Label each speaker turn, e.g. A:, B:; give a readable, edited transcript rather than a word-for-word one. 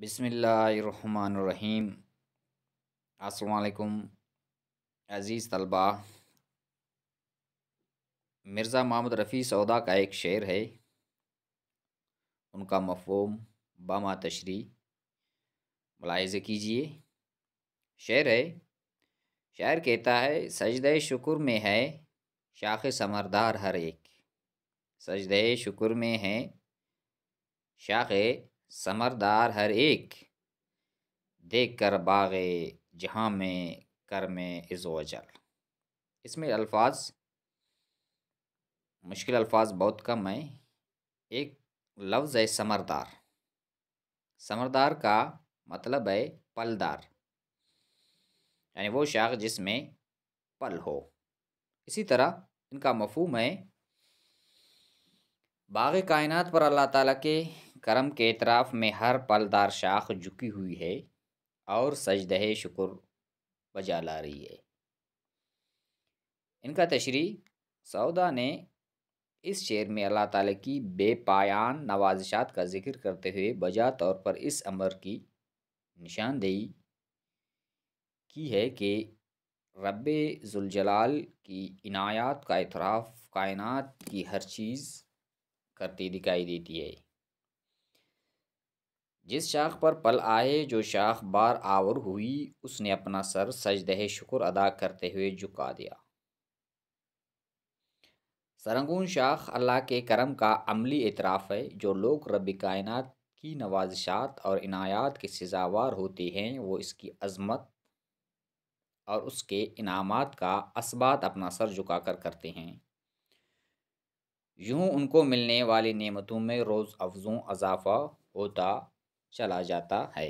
A: बिस्मिल्लाहिर्रहमानिर्रहीम। अस्सलाम वालेकुम अज़ीज़ तलबा। मिर्ज़ा मोहम्मद रफ़ी सौदा का एक शेर है, उनका मफ़हूम बमा तशरी मुलाहिज़ा कीजिए। शेर है, शायर कहता है, सजदे शुक्र में है शाख़ समरदार हर एक। सजदे शुक्र में है शाख़ समरदार हर एक, देख कर बाग़े जहाँ में कर में इज़्ज़ोजल। इसमें अल्फाज मुश्किल अल्फाज बहुत कम है। एक लफ्ज़ है समरदार। समरदार का मतलब है पलदार, यानी वो शाख जिसमें पल हो। इसी तरह इनका मफ़हूम है, बाग़ कायनात पर अल्लाह ताला के करम के इतराफ़ में हर पलदार शाख झुकी हुई है और सजदे शुक्र बजा ला रही है। इनका तशरी सौदा ने इस शेर में अल्लाह ताला की बेपायान नवाज़िशात का ज़िक्र करते हुए बजा तौर पर इस अमर की निशानदेही की है कि रब्बे ज़ुलजलाल की इनायत का इतराफ़ कायनात की हर चीज़ करती दिखाई देती है। जिस शाख पर पल आए, जो शाख बार आवर हुई, उसने अपना सर सजदे शुक्र अदा करते हुए झुका दिया। सरंगून शाख अल्लाह के करम का अमली इतराफ़ है। जो लोग रब्बे कायनात की नवाज़िशात और इनायात के सज़ावार होते हैं, वो इसकी अज़मत और उसके इनामात का असबात अपना सर झुकाकर करते हैं। यूँ उनको मिलने वाली नेमतों में रोज़ अफ़ज़ों इज़ाफ़ा होता चला जाता है।